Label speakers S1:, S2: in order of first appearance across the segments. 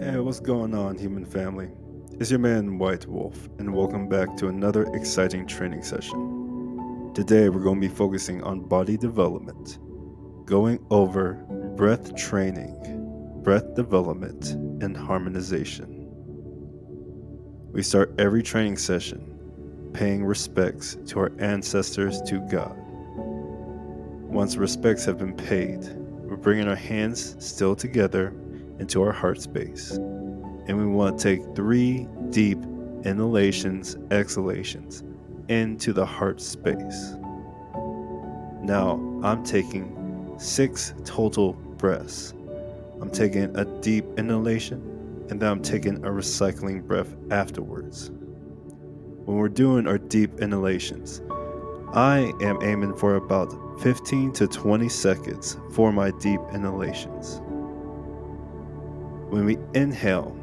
S1: Hey, what's going on, human family? It's your man, White Wolf, and welcome back to another exciting training session. Today, we're going to be focusing on body development, going over breath training, breath development, and harmonization. We start every training session paying respects to our ancestors, to God. Once respects have been paid, we're bringing our hands still together into our heart space. And we want to take 3 deep inhalations, exhalations into the heart space. Now, I'm taking 6 total breaths. I'm taking a deep inhalation, and then I'm taking a recycling breath afterwards. When we're doing our deep inhalations, I am aiming for about 15 to 20 seconds for my deep inhalations. When we inhale,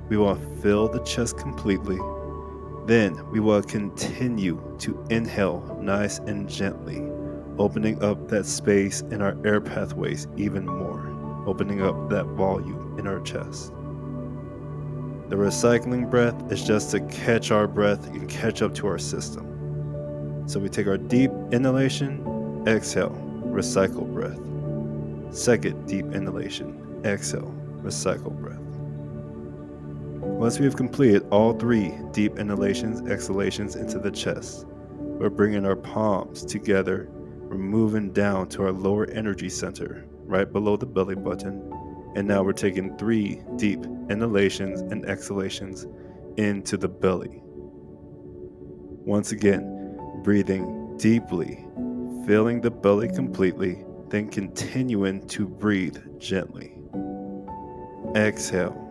S1: we will fill the chest completely. Then we will continue to inhale nice and gently, opening up that space in our air pathways even more, opening up that volume in our chest. The recycling breath is just to catch our breath and catch up to our system. So we take our deep inhalation, exhale, recycle breath. Second deep inhalation, exhale, recycle breath. Once we have completed all 3 deep inhalations, exhalations into the chest, we're bringing our palms together, we're moving down to our lower energy center, right below the belly button, and now we're taking 3 deep inhalations and exhalations into the belly. Once again, breathing deeply, filling the belly completely, then continuing to breathe gently. Exhale.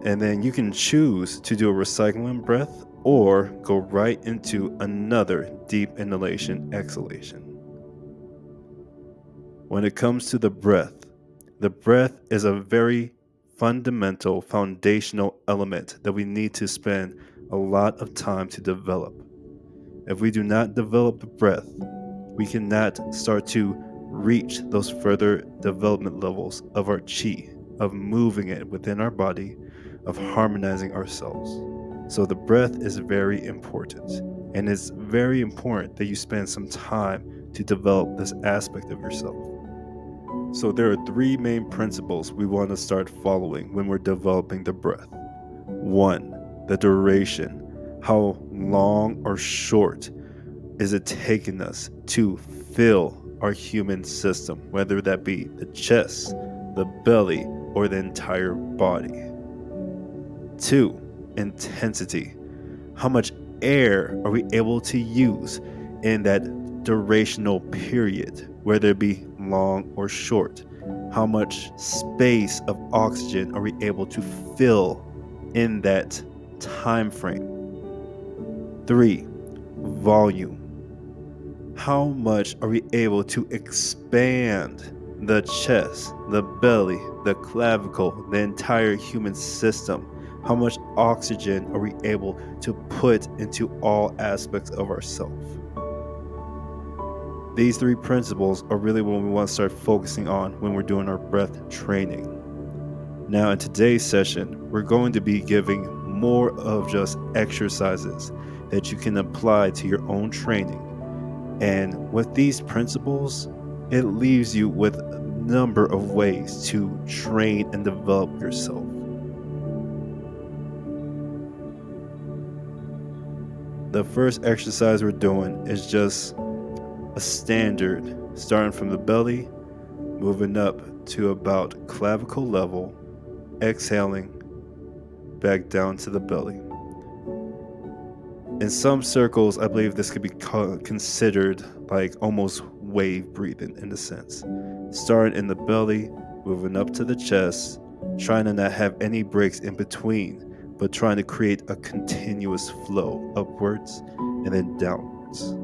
S1: And then you can choose to do a recycling breath or go right into another deep inhalation, exhalation. When it comes to the breath is a very fundamental, foundational element that we need to spend a lot of time to develop. If we do not develop the breath, we cannot start to reach those further development levels of our chi, of moving it within our body, of harmonizing ourselves. So the breath is very important, and it's very important that you spend some time to develop this aspect of yourself. So there are 3 main principles we want to start following when we're developing the breath. 1, the duration. How long or short is it taking us to fill our human system, whether that be the chest, the belly, or the entire body? 2, intensity. How much air are we able to use in that durational period, whether it be long or short? How much space of oxygen are we able to fill in that time frame? 3, volume. How much are we able to expand the chest, the belly, the clavicle, the entire human system? How much oxygen are we able to put into all aspects of ourselves? These 3 principles are really what we want to start focusing on when we're doing our breath training. Now, in today's session, we're going to be giving more of just exercises that you can apply to your own training. And with these principles, it leaves you with a number of ways to train and develop yourself. The first exercise we're doing is just a standard, starting from the belly, moving up to about clavicle level, exhaling back down to the belly. In some circles, I believe this could be considered like almost wave breathing in a sense. Starting in the belly, moving up to the chest, trying to not have any breaks in between, but trying to create a continuous flow upwards and then downwards.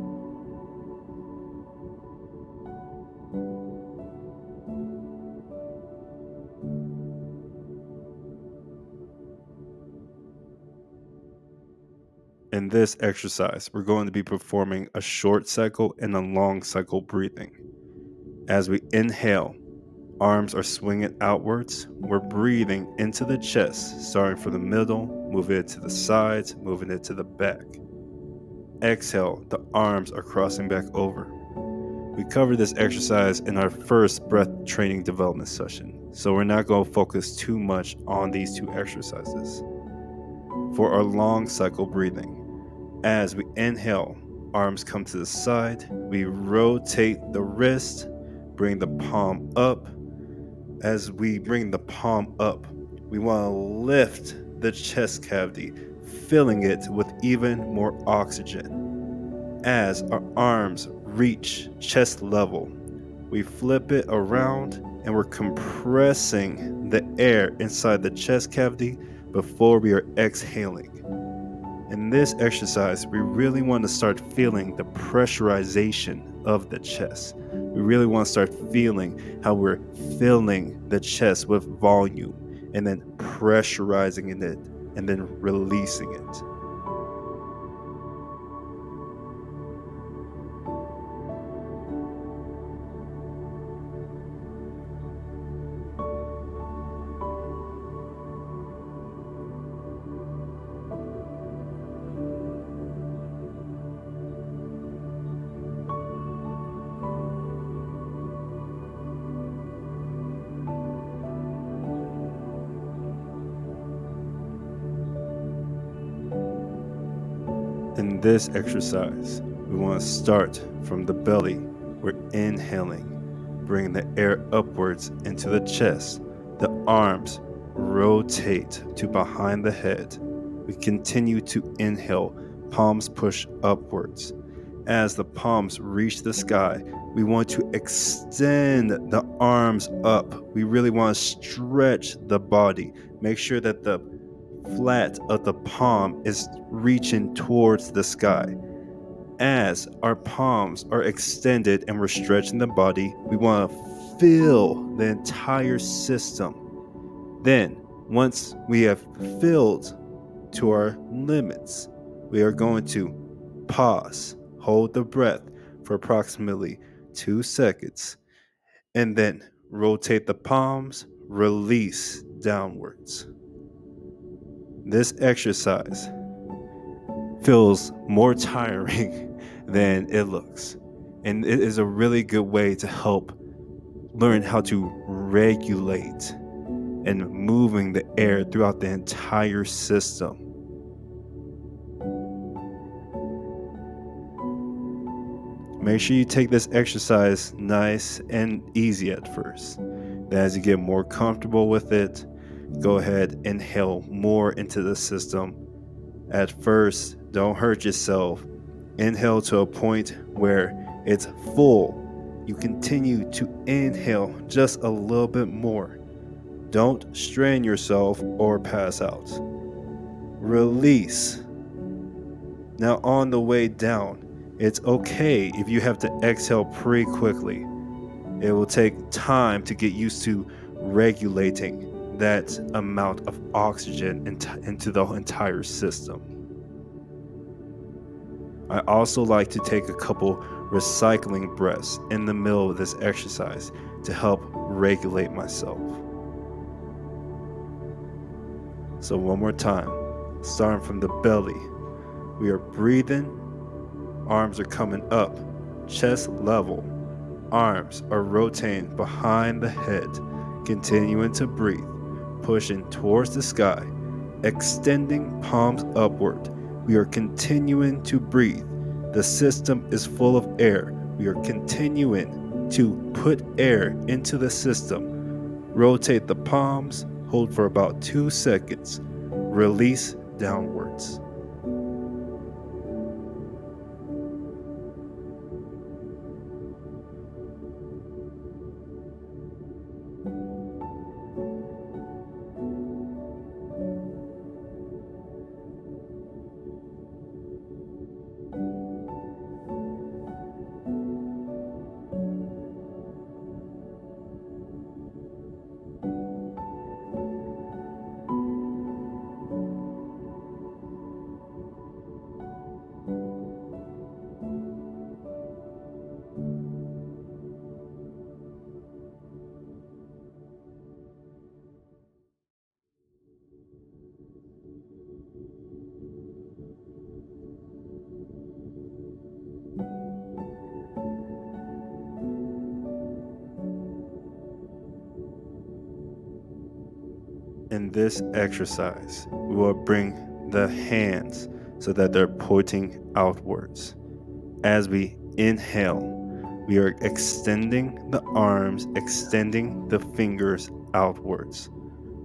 S1: In this exercise, we're going to be performing a short cycle and a long cycle breathing. As we inhale, Arms are swinging outwards. We're breathing into the chest, starting from the middle, moving it to the sides, moving it to the back. Exhale, the arms are crossing back over. We covered this exercise in our first breath training development session, so we're not going to focus too much on these two exercises. For our long cycle breathing, as we inhale, arms come to the side, we rotate the wrist, bring the palm up. As we bring the palm up, we want to lift the chest cavity, filling it with even more oxygen. As our arms reach chest level, we flip it around and we're compressing the air inside the chest cavity before we are exhaling. In this exercise, we really want to start feeling the pressurization of the chest. We really want to start feeling how we're filling the chest with volume and then pressurizing in it and then releasing it. In this exercise, we want to start from the belly. We're inhaling, bringing the air upwards into the chest. The arms rotate to behind the head. We continue to inhale, palms push upwards. As the palms reach the sky, we want to extend the arms up. We really want to stretch the body. Make sure that the flat of the palm is reaching towards the sky. As our palms are extended and we're stretching the body, we want to fill the entire system. Then, once we have filled to our limits, we are going to pause, hold the breath for approximately 2 seconds, and then rotate the palms, release downwards. This exercise feels more tiring than it looks, and it is a really good way to help learn how to regulate and moving the air throughout the entire system. Make sure you take this exercise nice and easy at first. Then as you get more comfortable with it, go ahead and inhale more into the system. At first, don't hurt yourself. Inhale to a point where it's full. You continue to inhale just a little bit more. Don't strain yourself or pass out. Release. Now on the way down, it's okay if you have to exhale pretty quickly. It will take time to get used to regulating that amount of oxygen into the entire system. I also like to take a couple recycling breaths in the middle of this exercise to help regulate myself. So one more time, starting from the belly, we are breathing, arms are coming up, chest level, arms are rotating behind the head, continuing to breathe, pushing towards the sky, extending palms upward. We are continuing to breathe. The system is full of air. We are continuing to put air into the system. Rotate the palms, hold for about 2 seconds, release downwards. In this exercise, we will bring the hands so that they're pointing outwards. As we inhale, we are extending the arms, extending the fingers outwards.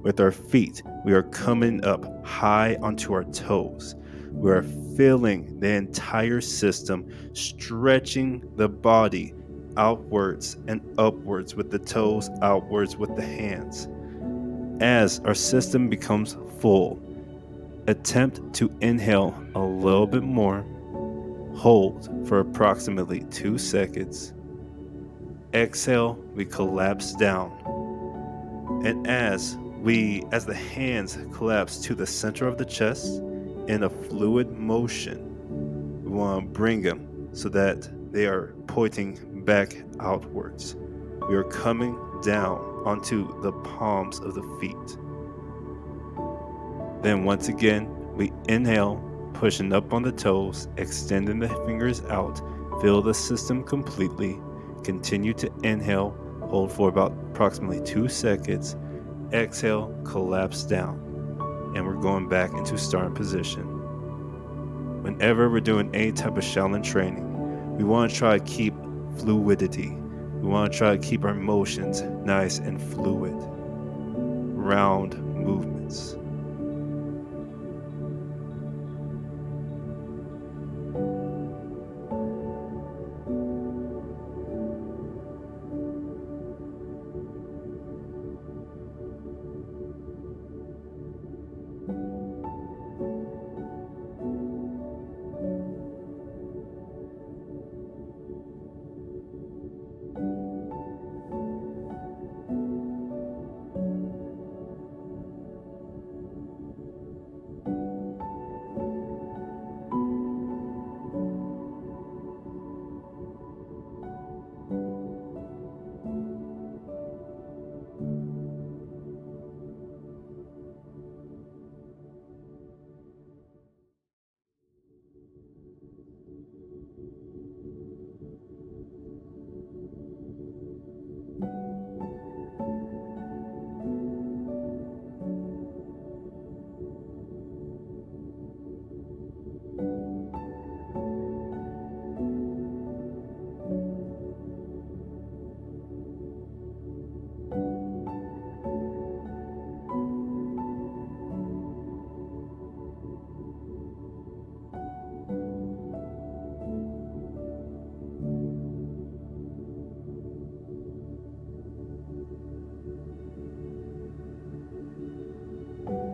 S1: With our feet, we are coming up high onto our toes. We are feeling the entire system, stretching the body outwards and upwards with the toes, outwards with the hands. As our system becomes full, attempt to inhale a little bit more. Hold for approximately 2 seconds. Exhale, we collapse down. And as the hands collapse to the center of the chest in a fluid motion, we want to bring them so that they are pointing back outwards. We are coming down onto the palms of the feet. Then once again, we inhale, pushing up on the toes, extending the fingers out, fill the system completely. Continue to inhale, hold for about approximately 2 seconds. Exhale, collapse down, and we're going back into starting position. Whenever we're doing any type of Shaolin training, we want to try to keep fluidity. We want to try to keep our motions nice and fluid. Round movements.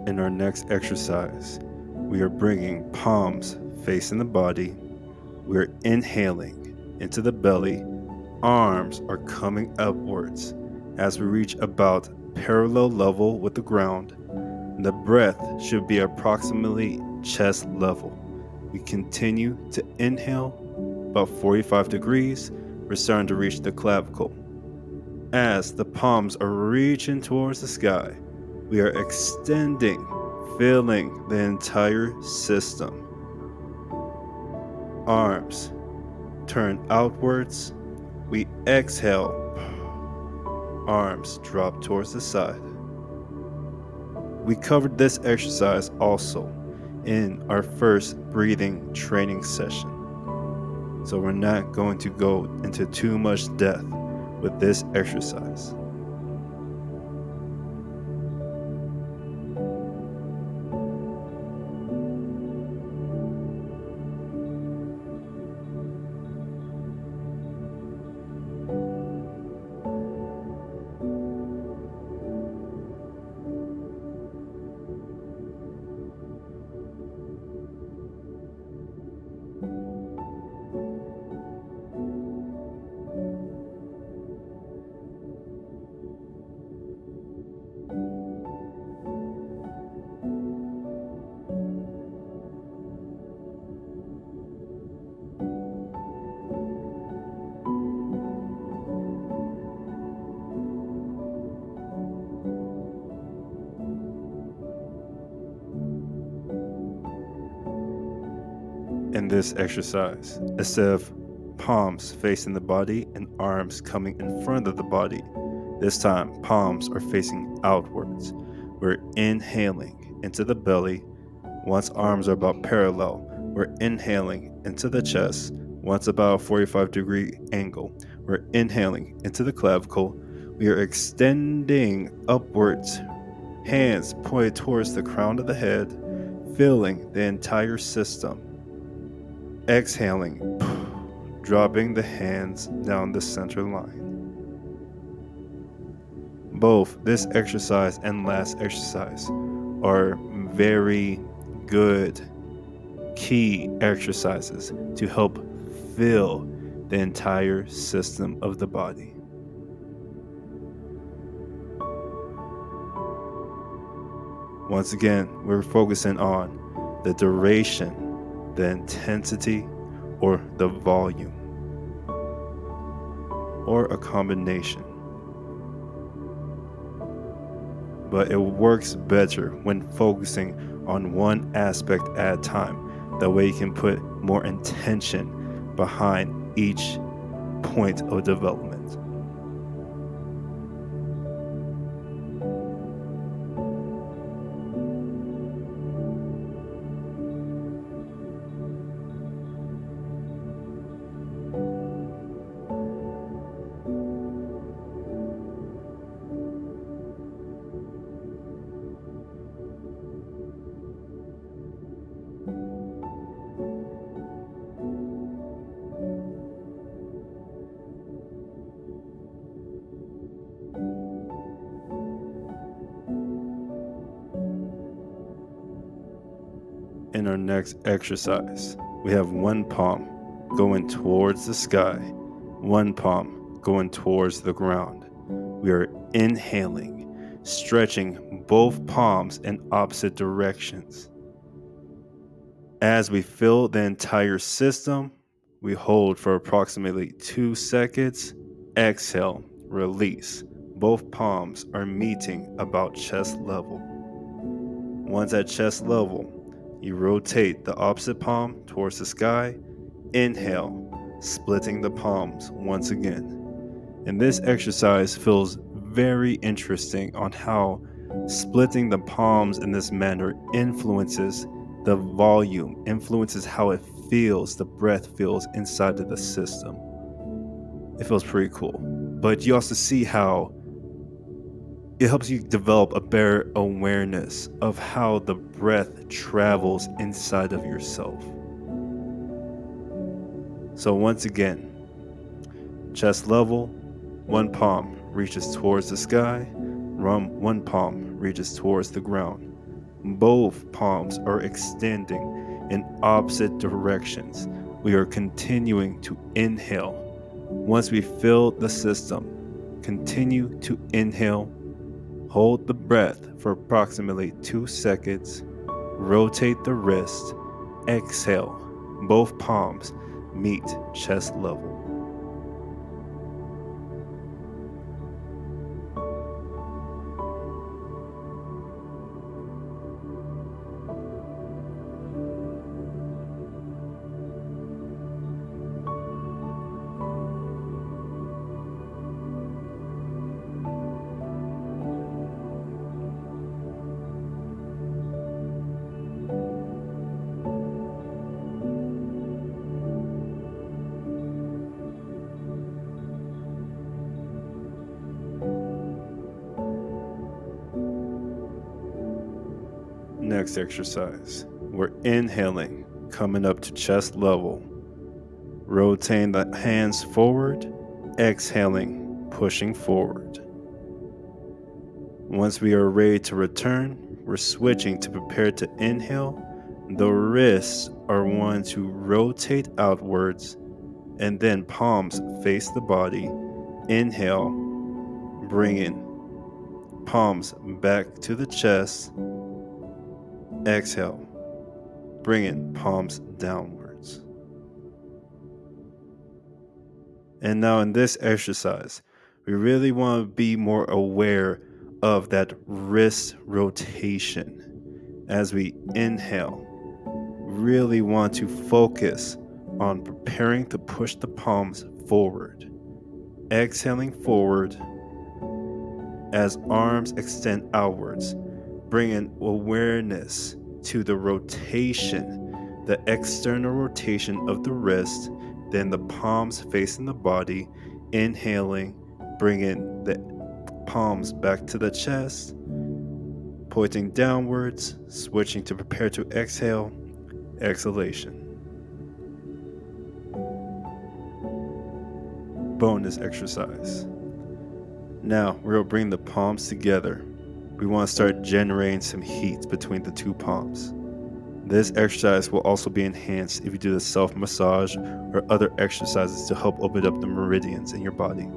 S1: In our next exercise, we are bringing palms facing the body. We're inhaling into the belly. Arms are coming upwards as we reach about parallel level with the ground. The breath should be approximately chest level. We continue to inhale about 45 degrees. We're starting to reach the clavicle. As the palms are reaching towards the sky, we are extending, filling the entire system. Arms turn outwards. We exhale. Arms drop towards the side. We covered this exercise also in our first breathing training session. So we're not going to go into too much depth with this exercise. In this exercise, instead of palms facing the body and arms coming in front of the body, this time palms are facing outwards. we're inhaling into the belly. Once arms are about parallel, we're inhaling into the chest. Once about a 45-degree angle, we're inhaling into the clavicle. We are extending upwards, hands pointed towards the crown of the head, filling the entire system. Exhaling, dropping the hands down the center line. Both this exercise and last exercise are very good key exercises to help fill the entire system of the body. Once again, we're focusing on the duration, the intensity, or the volume, or a combination. But it works better when focusing on one aspect at a time. That way you can put more intention behind each point of development. In our next exercise, we have one palm going towards the sky, one palm going towards the ground. We are inhaling, stretching both palms in opposite directions. As we fill the entire system, we hold for approximately 2 seconds. Exhale, release. Both palms are meeting about chest level. Once at chest level, you rotate the opposite palm towards the sky. Inhale, splitting the palms once again. And this exercise feels very interesting on how splitting the palms in this manner influences the volume, influences how it feels, the breath feels inside of the system. It feels pretty cool. But you also see how it helps you develop a better awareness of how the breath travels inside of yourself. So once again, chest level, one palm reaches towards the sky, one palm reaches towards the ground. Both palms are extending in opposite directions. We are continuing to inhale. Once we fill the system, continue to inhale. Hold the breath for approximately 2 seconds. Rotate the wrist. Exhale. Both palms meet chest level. Next exercise, we're inhaling, coming up to chest level. Rotating the hands forward, exhaling, pushing forward. Once we are ready to return, we're switching to prepare to inhale. The wrists are one to rotate outwards, and then palms face the body. Inhale, bring in palms back to the chest. Exhale, bring in palms downwards. And now in this exercise, we really want to be more aware of that wrist rotation. As we inhale, really want to focus on preparing to push the palms forward. Exhaling forward as arms extend outwards. bringing awareness to the rotation, the external rotation of the wrist, then the palms facing the body, inhaling, bringing the palms back to the chest, pointing downwards, switching to prepare to exhale, exhalation. Bonus exercise. Now we're going to bring the palms together. We want to start generating some heat between the two palms. This exercise will also be enhanced if you do the self-massage or other exercises to help open up the meridians in your body.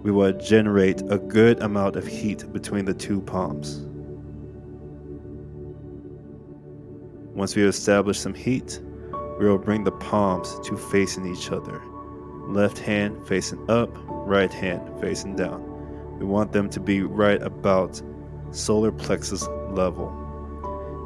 S1: We will generate a good amount of heat between the two palms. Once we have established some heat, we will bring the palms to facing each other. Left hand facing up, right hand facing down. We want them to be right about solar plexus level.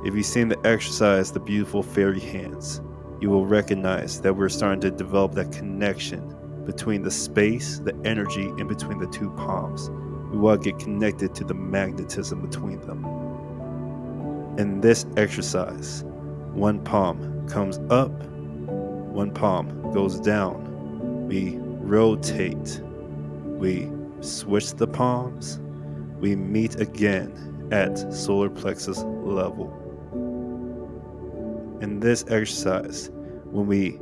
S1: If you've seen the exercise, the beautiful fairy hands, you will recognize that we're starting to develop that connection between the space, the energy in between the two palms. We want to get connected to the magnetism between them. In this exercise, one palm comes up, one palm goes down. We rotate, we switch the palms, we meet again at solar plexus level. In this exercise, when we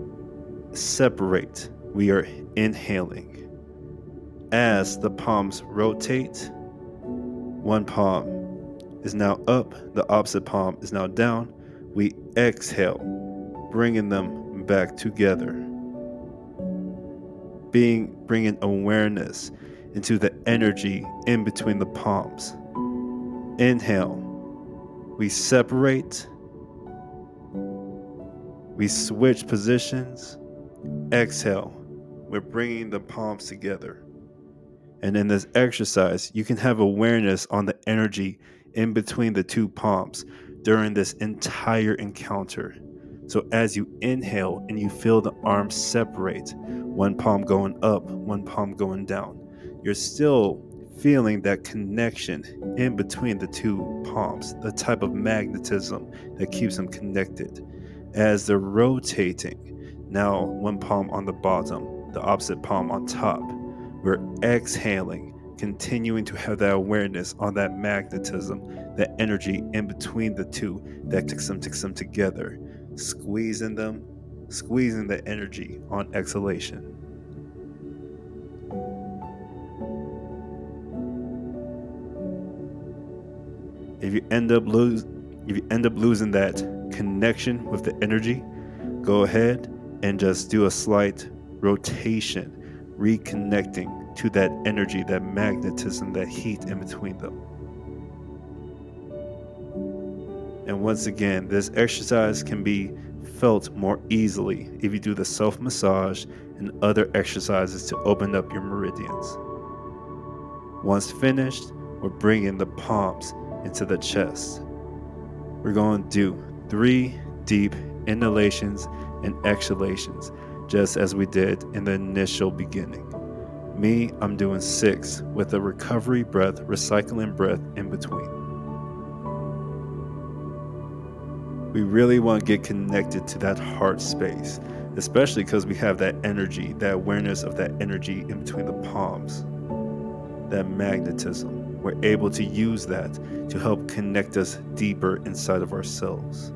S1: separate, we are inhaling. As the palms rotate, one palm is now up, the opposite palm is now down. We exhale, bringing them back together. Bringing awareness into the energy in between the palms. Inhale, we separate, we switch positions. Exhale, we're bringing the palms together. And in this exercise, you can have awareness on the energy in between the two palms during this entire encounter. So as you inhale and you feel the arms separate, one palm going up, one palm going down, you're still feeling that connection in between the two palms, the type of magnetism that keeps them connected. As they're rotating, now one palm on the bottom, the opposite palm on top, we're exhaling, continuing to have that awareness on that magnetism, that energy in between the two that takes them together, squeezing the energy on exhalation. If you end up losing that connection with the energy, go ahead and just do a slight rotation, reconnecting to that energy, that magnetism, that heat in between them. And once again, this exercise can be felt more easily if you do the self-massage and other exercises to open up your meridians. Once finished, we're bringing the palms into the chest. We're going to do 3 deep inhalations and exhalations, just as we did in the initial beginning. Me, I'm doing 6 with a recovery breath, recycling breath in between. We really want to get connected to that heart space, especially because we have that energy, that awareness of that energy in between the palms, that magnetism. We're able to use that to help connect us deeper inside of ourselves.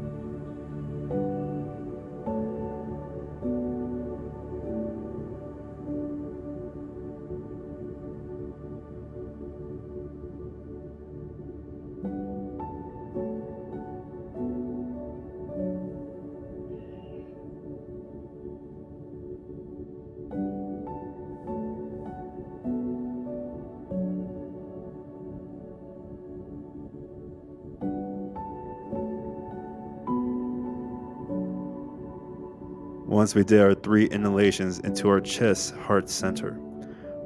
S1: Once we did our 3 inhalations into our chest heart center,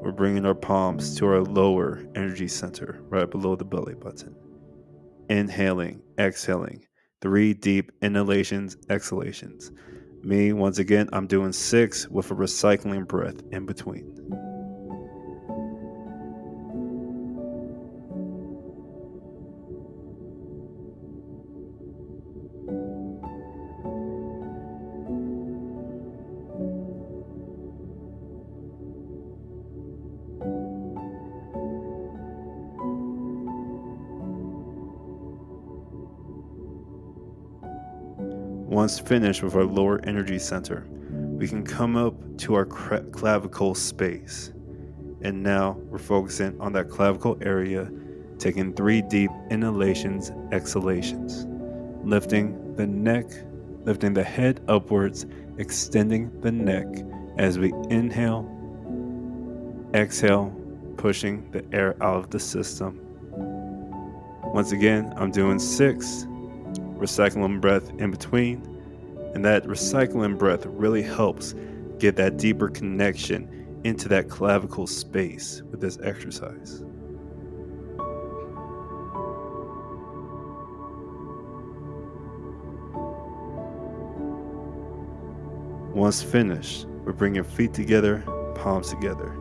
S1: we're bringing our palms to our lower energy center, right below the belly button. Inhaling, exhaling, 3 deep inhalations, exhalations. Me, once again, I'm doing 6 with a recycling breath in between. Once finished with our lower energy center, we can come up to our clavicle space. And now we're focusing on that clavicle area, taking 3 deep inhalations, exhalations, lifting the neck, lifting the head upwards, extending the neck as we inhale, exhale, pushing the air out of the system. Once again, I'm doing 6 recycling breath in between, and that recycling breath really helps get that deeper connection into that clavicle space with this exercise. Once finished, we're bringing feet together, palms together.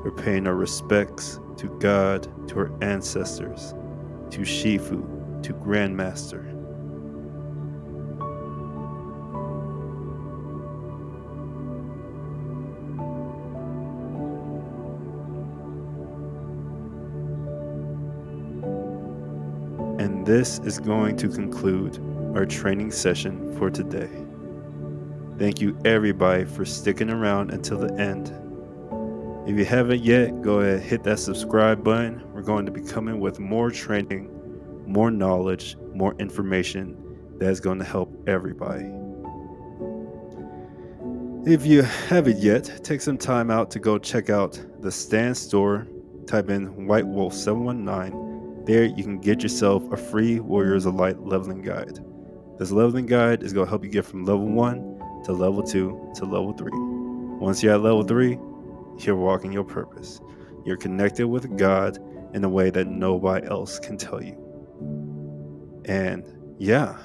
S1: We're paying our respects to God, to our ancestors, to Shifu, to Grandmaster. And this is going to conclude our training session for today. Thank you everybody for sticking around until the end. If you haven't yet, go ahead, hit that subscribe button. We're going to be coming with more training, more knowledge, more information that is going to help everybody. If you haven't yet, take some time out to go check out the Stan store. Type in White Wolf 719. There you can get yourself a free Warriors of Light leveling guide. This leveling guide is going to help you get from level 1 to level 2 to level 3. Once you're at level 3, you're walking your purpose. You're connected with God in a way that nobody else can tell you. And yeah.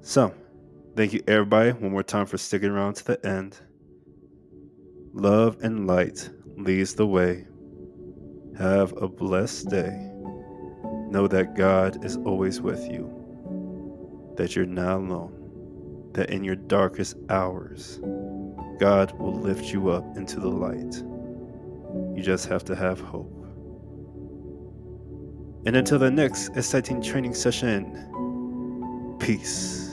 S1: So, thank you everybody one more time for sticking around to the end. Love and light leads the way. Have a blessed day. Know that God is always with you. That you're not alone. That in your darkest hours, God will lift you up into the light. You just have to have hope. And until the next exciting training session, peace.